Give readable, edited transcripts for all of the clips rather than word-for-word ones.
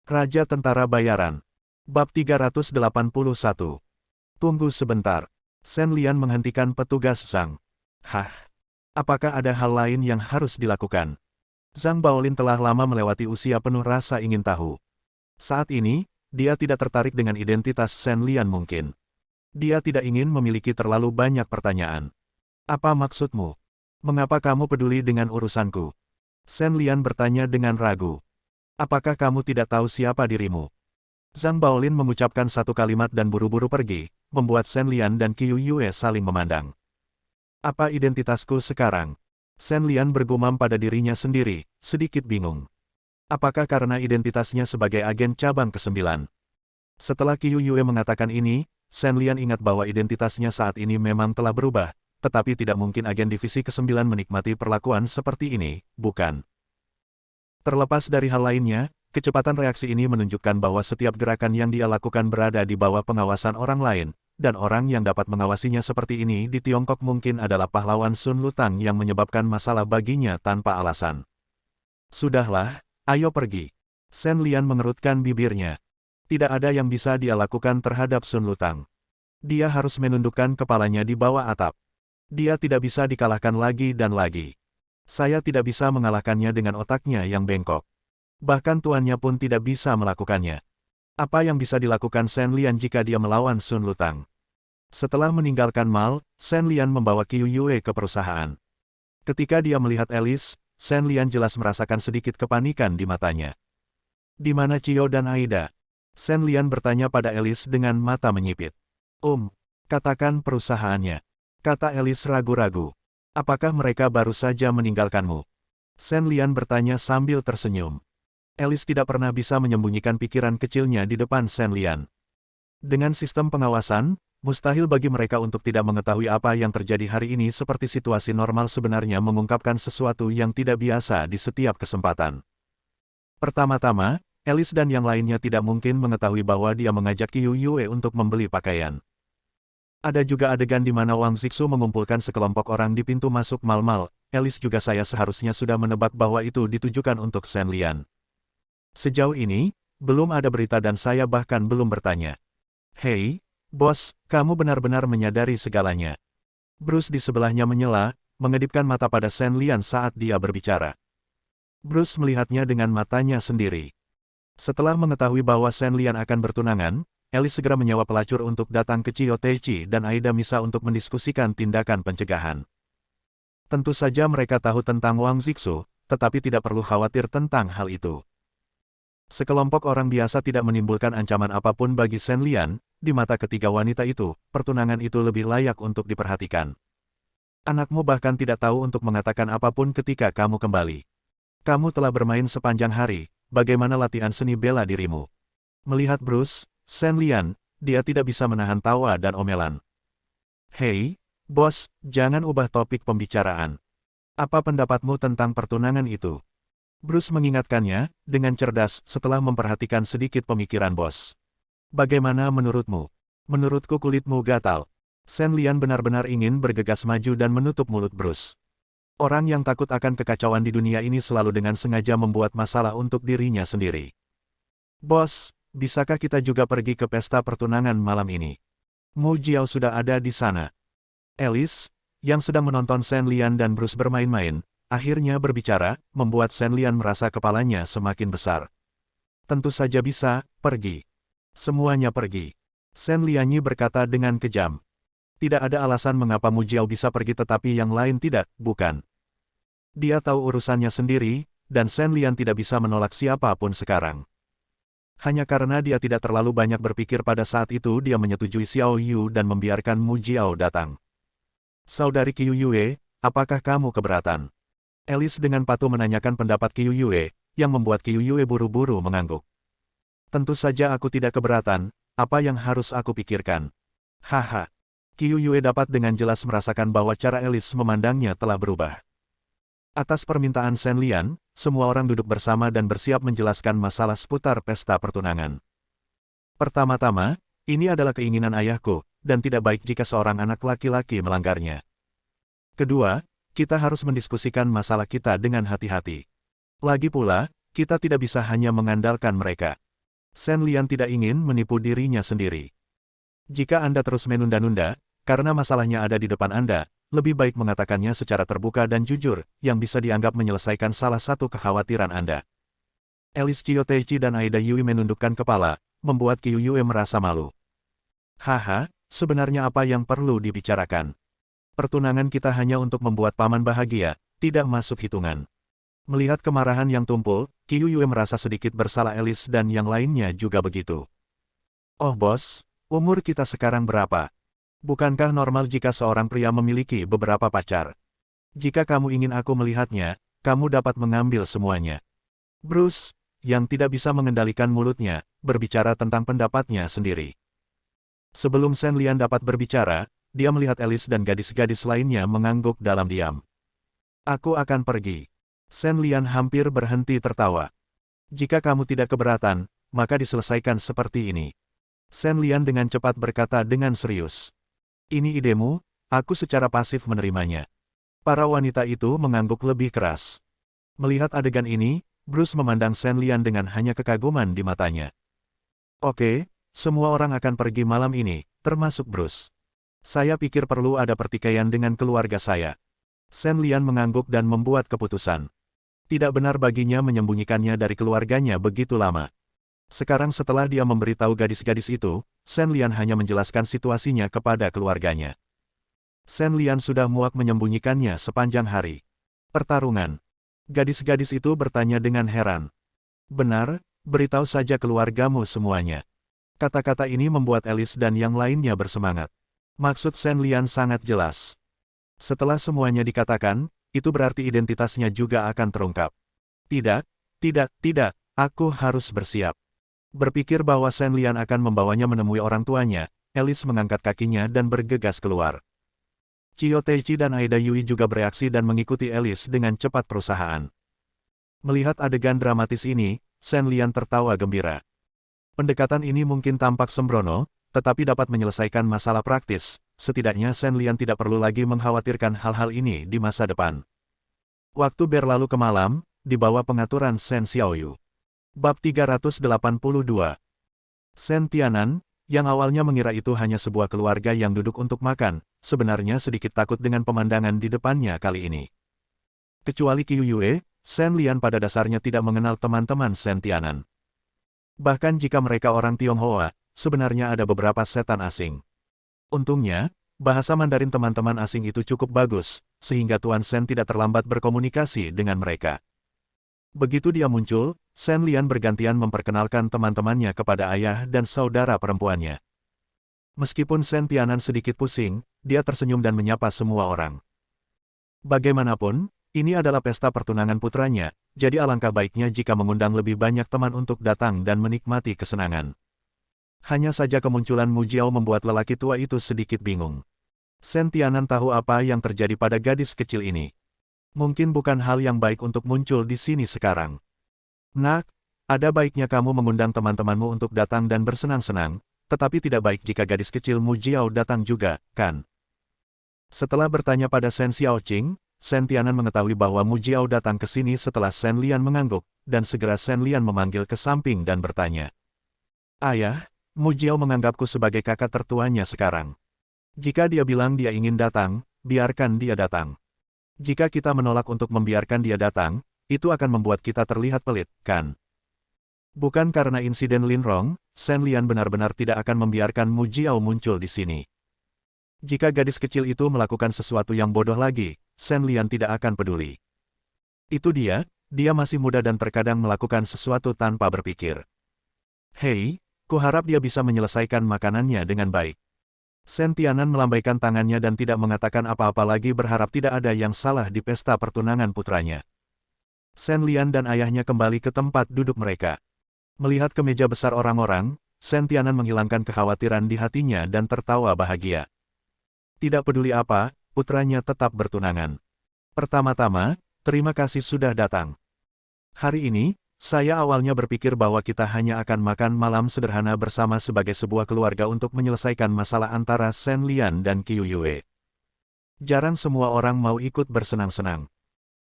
Raja Tentara Bayaran. Bab 381. Tunggu sebentar. Shen Lian menghentikan petugas Zhang. Hah? Apakah ada hal lain yang harus dilakukan? Zhang Baolin telah lama melewati usia penuh rasa ingin tahu. Saat ini, dia tidak tertarik dengan identitas Shen Lian mungkin. Dia tidak ingin memiliki terlalu banyak pertanyaan. Apa maksudmu? Mengapa kamu peduli dengan urusanku? Shen Lian bertanya dengan ragu. Apakah kamu tidak tahu siapa dirimu? Zhang Baolin mengucapkan satu kalimat dan buru-buru pergi, membuat Shen Lian dan Qiu Yue saling memandang. Apa identitasku sekarang? Shen Lian bergumam pada dirinya sendiri, sedikit bingung. Apakah karena identitasnya sebagai agen cabang ke-9? Setelah Qiu Yue mengatakan ini, Shen Lian ingat bahwa identitasnya saat ini memang telah berubah, tetapi tidak mungkin agen divisi ke-9 menikmati perlakuan seperti ini, bukan? Terlepas dari hal lainnya, kecepatan reaksi ini menunjukkan bahwa setiap gerakan yang dia lakukan berada di bawah pengawasan orang lain, dan orang yang dapat mengawasinya seperti ini di Tiongkok mungkin adalah pahlawan Sun Lutang yang menyebabkan masalah baginya tanpa alasan. Sudahlah, ayo pergi. Shen Lian mengerutkan bibirnya. Tidak ada yang bisa dia lakukan terhadap Sun Lutang. Dia harus menundukkan kepalanya di bawah atap. Dia tidak bisa dikalahkan lagi dan lagi. Saya tidak bisa mengalahkannya dengan otaknya yang bengkok. Bahkan tuannya pun tidak bisa melakukannya. Apa yang bisa dilakukan Shen Lian jika dia melawan Sun Lutang? Setelah meninggalkan Mal, Shen Lian membawa Qiu Yue ke perusahaan. Ketika dia melihat Alice, Shen Lian jelas merasakan sedikit kepanikan di matanya. Di mana Qiu dan Aida? Shen Lian bertanya pada Alice dengan mata menyipit. Katakan perusahaannya. Kata Alice ragu-ragu. Apakah mereka baru saja meninggalkanmu? Shen Lian bertanya sambil tersenyum. Alice tidak pernah bisa menyembunyikan pikiran kecilnya di depan Shen Lian. Dengan sistem pengawasan, mustahil bagi mereka untuk tidak mengetahui apa yang terjadi hari ini seperti situasi normal sebenarnya mengungkapkan sesuatu yang tidak biasa di setiap kesempatan. Pertama-tama, Alice dan yang lainnya tidak mungkin mengetahui bahwa dia mengajak Qiu Yue untuk membeli pakaian. Ada juga adegan di mana Wang Zixu mengumpulkan sekelompok orang di pintu masuk Mal-Mal. Alice juga saya seharusnya sudah menebak bahwa itu ditujukan untuk Shen Lian. Sejauh ini, belum ada berita dan saya bahkan belum bertanya. Hei, bos, kamu benar-benar menyadari segalanya. Bruce di sebelahnya menyela, mengedipkan mata pada Shen Lian saat dia berbicara. Bruce melihatnya dengan matanya sendiri. Setelah mengetahui bahwa Shen Lian akan bertunangan, Alice segera menyewa pelacur untuk datang ke Qiu Teichi dan Aida Misa untuk mendiskusikan tindakan pencegahan. Tentu saja mereka tahu tentang Wang Zixu, tetapi tidak perlu khawatir tentang hal itu. Sekelompok orang biasa tidak menimbulkan ancaman apapun bagi Shen Lian, di mata ketiga wanita itu, pertunangan itu lebih layak untuk diperhatikan. Anakmu bahkan tidak tahu untuk mengatakan apapun ketika kamu kembali. Kamu telah bermain sepanjang hari, bagaimana latihan seni bela dirimu? Melihat Bruce, Shen Lian, dia tidak bisa menahan tawa dan omelan. Hei, bos, jangan ubah topik pembicaraan. Apa pendapatmu tentang pertunangan itu? Bruce mengingatkannya, dengan cerdas setelah memperhatikan sedikit pemikiran bos. Bagaimana menurutmu? Menurutku kulitmu gatal. Shen Lian benar-benar ingin bergegas maju dan menutup mulut Bruce. Orang yang takut akan kekacauan di dunia ini selalu dengan sengaja membuat masalah untuk dirinya sendiri. Bos, bisakah kita juga pergi ke pesta pertunangan malam ini? Mu Jiao sudah ada di sana. Alice, yang sedang menonton Shen Lian dan Bruce bermain-main, akhirnya berbicara, membuat Shen Lian merasa kepalanya semakin besar. Tentu saja bisa, pergi. Semuanya pergi. Shen Lianyi berkata dengan kejam. Tidak ada alasan mengapa Mu Jiao bisa pergi tetapi yang lain tidak, bukan? Dia tahu urusannya sendiri, dan Shen Lian tidak bisa menolak siapapun sekarang. Hanya karena dia tidak terlalu banyak berpikir pada saat itu dia menyetujui Xiao Yu dan membiarkan Mu Jiao datang. Saudari Qiu Yue, apakah kamu keberatan? Alice dengan patuh menanyakan pendapat Qiu Yue, yang membuat Qiu Yue buru-buru mengangguk. Tentu saja aku tidak keberatan, apa yang harus aku pikirkan? Haha. Qiu Yue dapat dengan jelas merasakan bahwa cara Alice memandangnya telah berubah. Atas permintaan Shen Lian, semua orang duduk bersama dan bersiap menjelaskan masalah seputar pesta pertunangan. Pertama-tama, ini adalah keinginan ayahku, dan tidak baik jika seorang anak laki-laki melanggarnya. Kedua, kita harus mendiskusikan masalah kita dengan hati-hati. Lagi pula, kita tidak bisa hanya mengandalkan mereka. Sen Lian tidak ingin menipu dirinya sendiri. Jika Anda terus menunda-nunda, karena masalahnya ada di depan Anda, lebih baik mengatakannya secara terbuka dan jujur, yang bisa dianggap menyelesaikan salah satu kekhawatiran Anda. Alice Chiyo Teichi dan Aida Yui menundukkan kepala, membuat Qiu Yue merasa malu. Haha, sebenarnya apa yang perlu dibicarakan? Pertunangan kita hanya untuk membuat paman bahagia, tidak masuk hitungan. Melihat kemarahan yang tumpul, Qiu Yue merasa sedikit bersalah. Alice dan yang lainnya juga begitu. Oh bos, umur kita sekarang berapa? Bukankah normal jika seorang pria memiliki beberapa pacar? Jika kamu ingin aku melihatnya, kamu dapat mengambil semuanya. Bruce, yang tidak bisa mengendalikan mulutnya, berbicara tentang pendapatnya sendiri. Sebelum Sen Lian dapat berbicara, dia melihat Alice dan gadis-gadis lainnya mengangguk dalam diam. Aku akan pergi. Sen Lian hampir berhenti tertawa. Jika kamu tidak keberatan, maka diselesaikan seperti ini. Sen Lian dengan cepat berkata dengan serius. Ini idemu, aku secara pasif menerimanya. Para wanita itu mengangguk lebih keras. Melihat adegan ini, Bruce memandang Sen Lian dengan hanya kekaguman di matanya. Oke, semua orang akan pergi malam ini, termasuk Bruce. Saya pikir perlu ada pertikaian dengan keluarga saya. Sen Lian mengangguk dan membuat keputusan. Tidak benar baginya menyembunyikannya dari keluarganya begitu lama. Sekarang setelah dia memberitahu gadis-gadis itu, Sen Lian hanya menjelaskan situasinya kepada keluarganya. Sen Lian sudah muak menyembunyikannya sepanjang hari. Pertarungan. Gadis-gadis itu bertanya dengan heran. Benar, beritahu saja keluargamu semuanya. Kata-kata ini membuat Alice dan yang lainnya bersemangat. Maksud Sen Lian sangat jelas. Setelah semuanya dikatakan, itu berarti identitasnya juga akan terungkap. Tidak, aku harus bersiap. Berpikir bahwa Sen Lian akan membawanya menemui orang tuanya, Alice mengangkat kakinya dan bergegas keluar. Chiyo Teichi dan Aida Yui juga bereaksi dan mengikuti Alice dengan cepat perusahaan. Melihat adegan dramatis ini, Sen Lian tertawa gembira. Pendekatan ini mungkin tampak sembrono, tetapi dapat menyelesaikan masalah praktis. Setidaknya Sen Lian tidak perlu lagi mengkhawatirkan hal-hal ini di masa depan. Waktu berlalu ke malam, di bawah pengaturan Sen Xiaoyu. Bab 382. Sen Tianan, yang awalnya mengira itu hanya sebuah keluarga yang duduk untuk makan, sebenarnya sedikit takut dengan pemandangan di depannya kali ini. Kecuali Qiu Yue, Sen Lian pada dasarnya tidak mengenal teman-teman Sen Tianan. Bahkan jika mereka orang Tionghoa, sebenarnya ada beberapa setan asing. Untungnya, bahasa Mandarin teman-teman asing itu cukup bagus, sehingga Tuan Sen tidak terlambat berkomunikasi dengan mereka. Begitu dia muncul, Sen Lian bergantian memperkenalkan teman-temannya kepada ayah dan saudara perempuannya. Meskipun Sen Tianan sedikit pusing, dia tersenyum dan menyapa semua orang. Bagaimanapun, ini adalah pesta pertunangan putranya, jadi alangkah baiknya jika mengundang lebih banyak teman untuk datang dan menikmati kesenangan. Hanya saja kemunculan Mu Jiao membuat lelaki tua itu sedikit bingung. Sen Tianan tahu apa yang terjadi pada gadis kecil ini. Mungkin bukan hal yang baik untuk muncul di sini sekarang. Nak, ada baiknya kamu mengundang teman-temanmu untuk datang dan bersenang-senang, tetapi tidak baik jika gadis kecil Mu Jiao datang juga, kan? Setelah bertanya pada Sen Xiaoqing, Sen Tianan mengetahui bahwa Mu Jiao datang ke sini setelah Sen Lian mengangguk, dan segera Sen Lian memanggil ke samping dan bertanya. Ayah, Mu Jiao menganggapku sebagai kakak tertuanya sekarang. Jika dia bilang dia ingin datang, biarkan dia datang. Jika kita menolak untuk membiarkan dia datang, itu akan membuat kita terlihat pelit, kan? Bukan karena insiden Lin Rong, Sen Lian benar-benar tidak akan membiarkan Mu Jiao muncul di sini. Jika gadis kecil itu melakukan sesuatu yang bodoh lagi, Sen Lian tidak akan peduli. Itu dia masih muda dan terkadang melakukan sesuatu tanpa berpikir. Hei, kuharap dia bisa menyelesaikan makanannya dengan baik. Sen Tianan melambaikan tangannya dan tidak mengatakan apa-apa lagi berharap tidak ada yang salah di pesta pertunangan putranya. Sen Lian dan ayahnya kembali ke tempat duduk mereka. Melihat ke meja besar orang-orang, Sen Tianan menghilangkan kekhawatiran di hatinya dan tertawa bahagia. Tidak peduli apa, putranya tetap bertunangan. Pertama-tama, terima kasih sudah datang. Hari ini, saya awalnya berpikir bahwa kita hanya akan makan malam sederhana bersama sebagai sebuah keluarga untuk menyelesaikan masalah antara Sen Lian dan Qiu Yue. Jarang semua orang mau ikut bersenang-senang.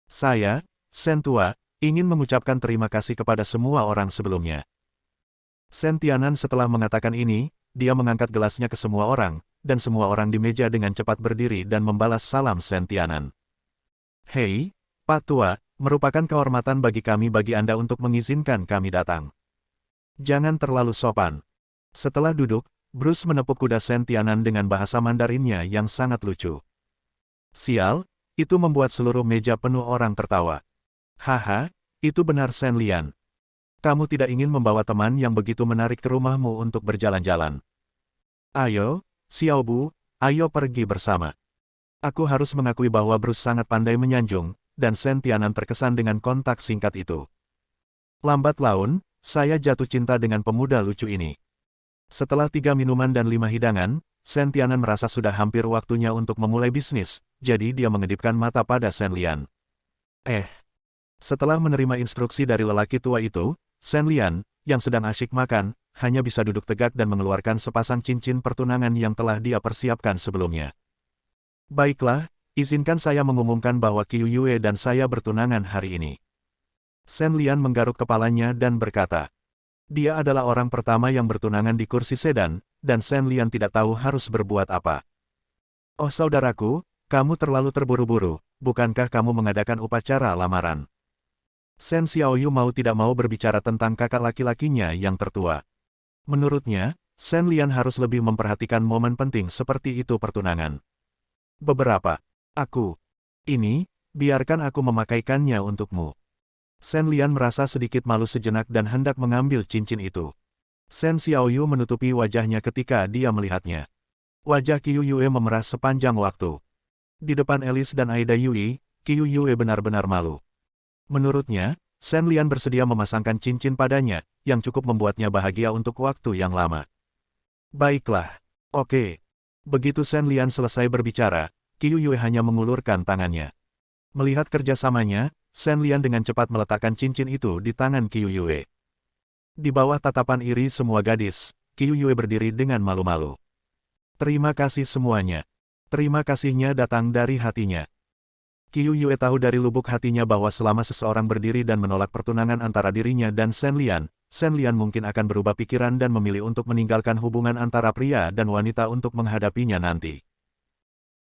Saya, Sen Tua, ingin mengucapkan terima kasih kepada semua orang sebelumnya. Shen Tianan setelah mengatakan ini, dia mengangkat gelasnya ke semua orang, dan semua orang di meja dengan cepat berdiri dan membalas salam Shen Tianan. Hei, Pak Tua, merupakan kehormatan bagi kami bagi Anda untuk mengizinkan kami datang. Jangan terlalu sopan. Setelah duduk, Bruce menepuk kuda Shen Tianan dengan bahasa Mandarinnya yang sangat lucu. Sial, itu membuat seluruh meja penuh orang tertawa. Haha, itu benar Shen Lian. Kamu tidak ingin membawa teman yang begitu menarik ke rumahmu untuk berjalan-jalan. Ayo, Xiao Bu, ayo pergi bersama. Aku harus mengakui bahwa Bruce sangat pandai menyanjung, dan Shen Tianan terkesan dengan kontak singkat itu. Lambat laun, saya jatuh cinta dengan pemuda lucu ini. Setelah 3 minuman dan 5 hidangan, Shen Tianan merasa sudah hampir waktunya untuk memulai bisnis, jadi dia mengedipkan mata pada Shen Lian. Setelah menerima instruksi dari lelaki tua itu, Shen Lian, yang sedang asyik makan, hanya bisa duduk tegak dan mengeluarkan sepasang cincin pertunangan yang telah dia persiapkan sebelumnya. Baiklah, izinkan saya mengumumkan bahwa Qiu Yue dan saya bertunangan hari ini. Shen Lian menggaruk kepalanya dan berkata, dia adalah orang pertama yang bertunangan di kursi sedan, dan Shen Lian tidak tahu harus berbuat apa. Oh saudaraku, kamu terlalu terburu-buru, bukankah kamu mengadakan upacara lamaran? Shen Xiaoyu mau tidak mau berbicara tentang kakak laki-lakinya yang tertua. Menurutnya, Shen Lian harus lebih memperhatikan momen penting seperti itu pertunangan. Ini, biarkan aku memakaikannya untukmu. Shen Lian merasa sedikit malu sejenak dan hendak mengambil cincin itu. Shen Xiaoyu menutupi wajahnya ketika dia melihatnya. Wajah Qiu Yue memerah sepanjang waktu. Di depan Alice dan Aida Yui, Qiu Yue benar-benar malu. Menurutnya, Shen Lian bersedia memasangkan cincin padanya, yang cukup membuatnya bahagia untuk waktu yang lama. Baiklah. Oke. Begitu Shen Lian selesai berbicara, Qiu Yue hanya mengulurkan tangannya. Melihat kerjasamanya, Shen Lian dengan cepat meletakkan cincin itu di tangan Qiu Yue. Di bawah tatapan iri semua gadis, Qiu Yue berdiri dengan malu-malu. Terima kasih semuanya. Terima kasihnya datang dari hatinya. Qiu Yue tahu dari lubuk hatinya bahwa selama seseorang berdiri dan menolak pertunangan antara dirinya dan Shen Lian mungkin akan berubah pikiran dan memilih untuk meninggalkan hubungan antara pria dan wanita untuk menghadapinya nanti.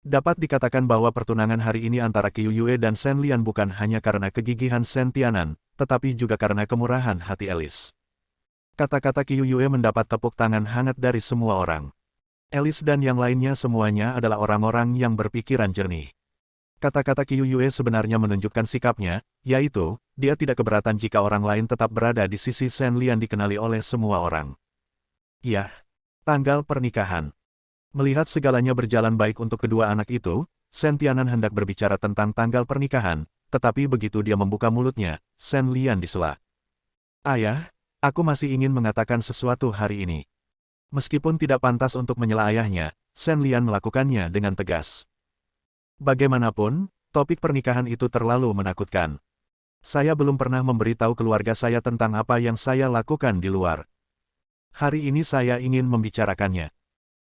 Dapat dikatakan bahwa pertunangan hari ini antara Qiu Yue dan Shen Lian bukan hanya karena kegigihan Shen Tianan, tetapi juga karena kemurahan hati Alice. Kata-kata Qiu Yue mendapat tepuk tangan hangat dari semua orang. Alice dan yang lainnya semuanya adalah orang-orang yang berpikiran jernih. Kata-kata Qiu Yue sebenarnya menunjukkan sikapnya, yaitu, dia tidak keberatan jika orang lain tetap berada di sisi Shen Lian dikenali oleh semua orang. Yah, tanggal pernikahan. Melihat segalanya berjalan baik untuk kedua anak itu, Shen Tianan hendak berbicara tentang tanggal pernikahan, tetapi begitu dia membuka mulutnya, Shen Lian disela. Ayah, aku masih ingin mengatakan sesuatu hari ini. Meskipun tidak pantas untuk menyela ayahnya, Shen Lian melakukannya dengan tegas. Bagaimanapun, topik pernikahan itu terlalu menakutkan. Saya belum pernah memberitahu keluarga saya tentang apa yang saya lakukan di luar. Hari ini saya ingin membicarakannya.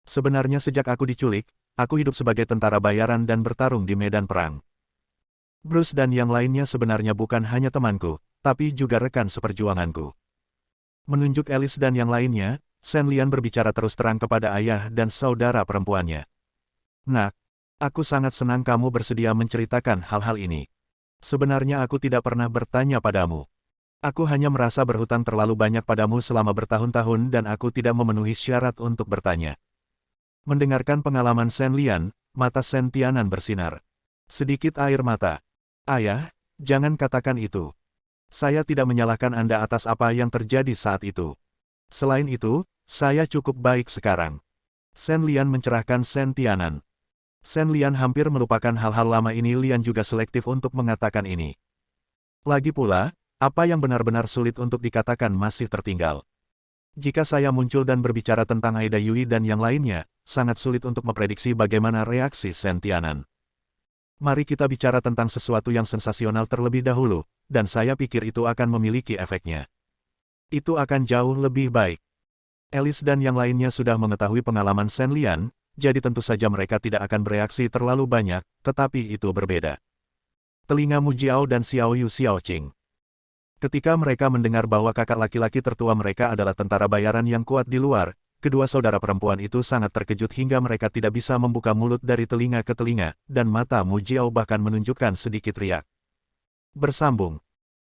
Sebenarnya sejak aku diculik, aku hidup sebagai tentara bayaran dan bertarung di medan perang. Bruce dan yang lainnya sebenarnya bukan hanya temanku, tapi juga rekan seperjuanganku. Menunjuk Alice dan yang lainnya, Shen Lian berbicara terus terang kepada ayah dan saudara perempuannya. Nak, aku sangat senang kamu bersedia menceritakan hal-hal ini. Sebenarnya aku tidak pernah bertanya padamu. Aku hanya merasa berhutang terlalu banyak padamu selama bertahun-tahun dan aku tidak memenuhi syarat untuk bertanya. Mendengarkan pengalaman Shen Lian, mata Shen Tianan bersinar. Sedikit air mata. Ayah, jangan katakan itu. Saya tidak menyalahkan Anda atas apa yang terjadi saat itu. Selain itu, saya cukup baik sekarang. Shen Lian mencerahkan Shen Tianan. Shen Lian hampir melupakan hal-hal lama ini. Lian juga selektif untuk mengatakan ini. Lagi pula, apa yang benar-benar sulit untuk dikatakan masih tertinggal. Jika saya muncul dan berbicara tentang Aida Yui dan yang lainnya, sangat sulit untuk memprediksi bagaimana reaksi Shen Tianan. Mari kita bicara tentang sesuatu yang sensasional terlebih dahulu, dan saya pikir itu akan memiliki efeknya. Itu akan jauh lebih baik. Alice dan yang lainnya sudah mengetahui pengalaman Shen Lian, jadi tentu saja mereka tidak akan bereaksi terlalu banyak, tetapi itu berbeda. Telinga Mu Jiao dan Xiao Yu Xiao Qing. Ketika mereka mendengar bahwa kakak laki-laki tertua mereka adalah tentara bayaran yang kuat di luar, kedua saudara perempuan itu sangat terkejut hingga mereka tidak bisa membuka mulut dari telinga ke telinga, dan mata Mu Jiao bahkan menunjukkan sedikit riak. Bersambung.